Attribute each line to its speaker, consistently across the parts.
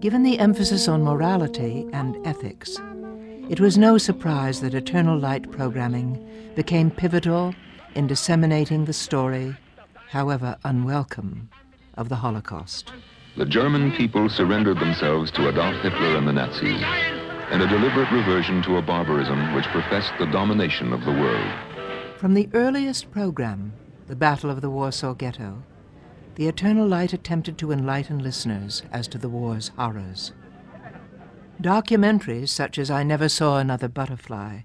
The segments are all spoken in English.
Speaker 1: Given the emphasis on morality and ethics, it was no surprise that Eternal Light programming became pivotal in disseminating the story, however unwelcome, of the Holocaust.
Speaker 2: The German people surrendered themselves to Adolf Hitler and the Nazis, in a deliberate reversion to a barbarism which professed the domination of the world.
Speaker 1: From the earliest program, The Battle of the Warsaw Ghetto, the Eternal Light attempted to enlighten listeners as to the war's horrors. Documentaries such as I Never Saw Another Butterfly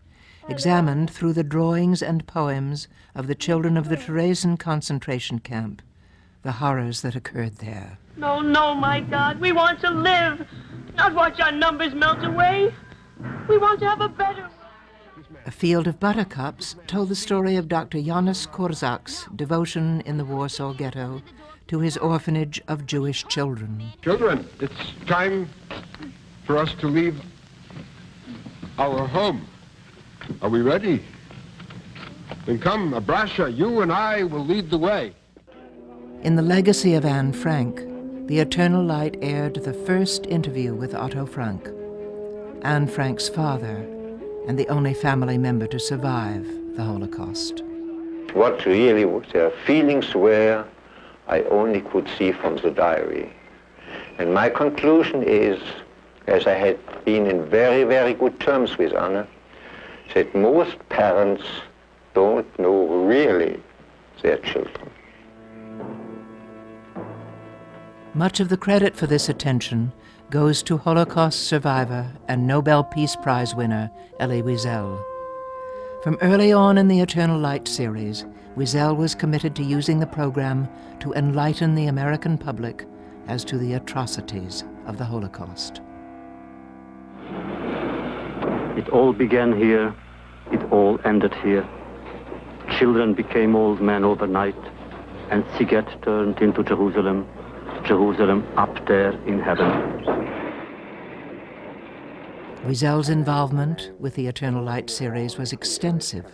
Speaker 1: examined through the drawings and poems of the children of the Theresian concentration camp the horrors that occurred there.
Speaker 3: No, no, my God, we want to live, not watch our numbers melt away. We want to have a better.
Speaker 1: A Field of Buttercups told the story of Dr. Janusz Korzak's devotion in the Warsaw Ghetto to his orphanage of Jewish children.
Speaker 4: Children, it's time for us to leave our home. Are we ready? Then come, Abrasha, you and I will lead the way.
Speaker 1: In The Legacy of Anne Frank, the Eternal Light aired the first interview with Otto Frank, Anne Frank's father, and the only family member to survive the Holocaust.
Speaker 5: What really their feelings were, I only could see from the diary. And my conclusion is, as I had been in very, very good terms with Anna, that most parents don't know really their children.
Speaker 1: Much of the credit for this attention goes to Holocaust survivor and Nobel Peace Prize winner Elie Wiesel. From early on in the Eternal Light series, Wiesel was committed to using the program to enlighten the American public as to the atrocities of the Holocaust.
Speaker 6: It all began here, it all ended here. Children became old men overnight, and Siget turned into Jerusalem, Jerusalem up there in heaven.
Speaker 1: Wiesel's involvement with the Eternal Light series was extensive.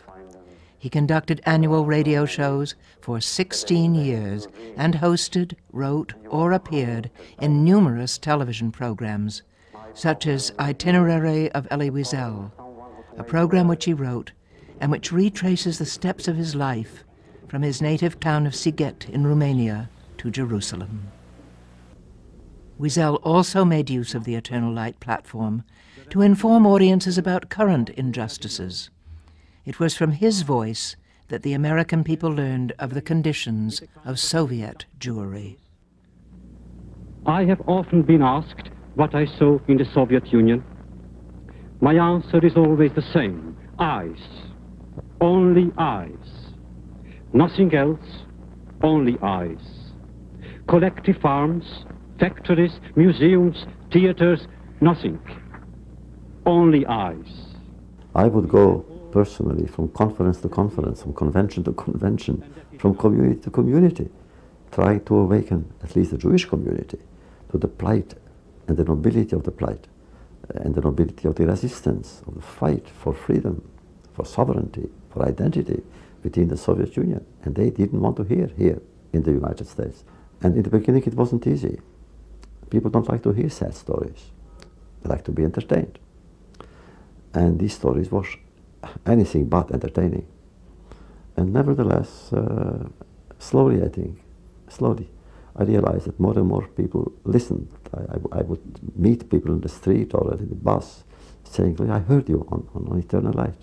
Speaker 1: He conducted annual radio shows for 16 years and hosted, wrote, or appeared in numerous television programs, such as Itinerary of Elie Wiesel, a program which he wrote and which retraces the steps of his life from his native town of Siget in Romania to Jerusalem. Wiesel also made use of the Eternal Light platform to inform audiences about current injustices. It was from his voice that the American people learned of the conditions of Soviet Jewry.
Speaker 7: I have often been asked what I saw in the Soviet Union. My answer is always the same: eyes. Only eyes. Nothing else, only eyes. Collective farms, factories, museums, theaters, nothing. Only eyes.
Speaker 8: I would go personally from conference to conference, from convention to convention, from community to community, trying to awaken at least the Jewish community to the plight and the nobility of the plight, and the nobility of the resistance, of the fight for freedom, for sovereignty, for identity within the Soviet Union. And they didn't want to hear here in the United States. And in the beginning it wasn't easy. People don't like to hear sad stories. They like to be entertained. And these stories were anything but entertaining. And nevertheless, slowly, I realized that more and more people listened. I would meet people in the street or in the bus saying, I heard you on Eternal Light.